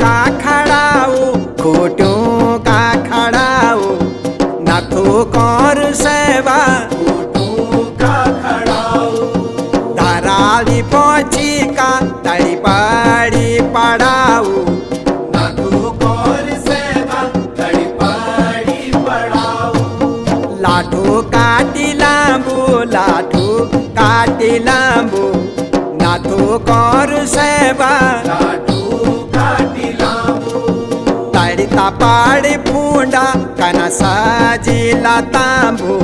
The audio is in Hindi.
का खड़ाऊ खोटू का खड़ाऊ नाथू कर सेवा धराली पोची का तड़ी पड़ी पड़ाऊ लाठू काटी लांबू नाथू कर सेवा तड़ता पाड़ी फूंडा कना साजिला तांबू